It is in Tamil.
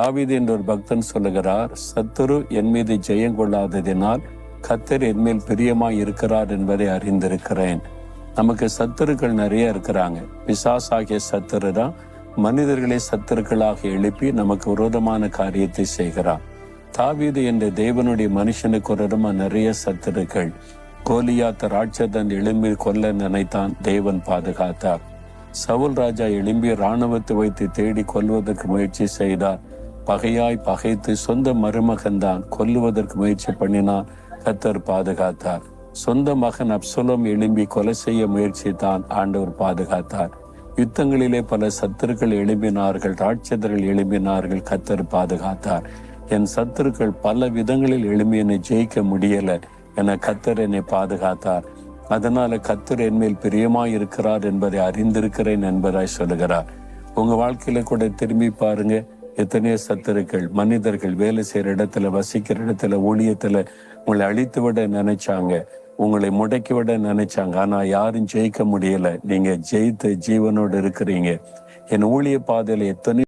தாவீது என்ற ஒரு பக்தன் சொல்லுகிறார், சத்துரு என் மீது ஜெயம் கொள்ளாததினால் கர்த்தர் என் மேல் பிரியமாய் இருக்கிறார் என்பதை அறிந்திருக்கிறேன். நமக்கு சத்துருக்கள் நிறைய இருக்கிறாங்க. பிசாசாகிய சத்துரு தான் மனிதர்களை சத்துருக்களாக எழுப்பி நமக்கு விரோதமான காரியத்தை செய்கிறார். தாவீது என்ற தேவனுடைய மனுஷனுக்கு ஒரு நிறைய சத்துருக்கள். கோலியாத் ராட்சதன் எழும்பி கொல்ல நினைத்தான், தேவன் பாதுகாத்தார். சவுல் ராஜா எழும்பி இராணுவத்தை வைத்து தேடி கொல்வதற்கு முயற்சி செய்தார். பகையாய் பகைத்து சொந்த மருமகன்தான் கொல்லுவதற்கு முயற்சி பண்ணினான், கர்த்தர் பாதுகாத்தார். சொந்த மகன் அப்சலோம் எழும்பி கொலை செய்ய முயற்சித்தான், ஆண்டவர் பாதுகாத்தார். யுத்தங்களிலே பல சத்துருக்கள் எழும்பினார்கள், ராட்சதர்கள் எழும்பினார்கள், கர்த்தர் பாதுகாத்தார். என் சத்துருக்கள் பல விதங்களில் எழும்பி என்னை ஜெயிக்க முடியல என கர்த்தர் என்னை பாதுகாத்தார். அதனால கர்த்தர் என் மேல் பிரியமாய் இருக்கிறார் என்பதை அறிந்திருக்கிறேன் என்பதாய் சொல்லுகிறார். உங்க வாழ்க்கையில கூட திரும்பி பாருங்க. எத்தனையோ சத்துருக்கள், மனிதர்கள் வேலை செய்யற இடத்துல, வசிக்கிற இடத்துல, ஊழியத்துல உங்களை அழித்து விட நினைச்சாங்க, உங்களை முடக்கி விட நினைச்சாங்க. ஆனா யாரும் ஜெயிக்க முடியல. நீங்க ஜெயித்து ஜீவனோடு இருக்கிறீங்க. என் ஊழிய பாதையில எத்தனை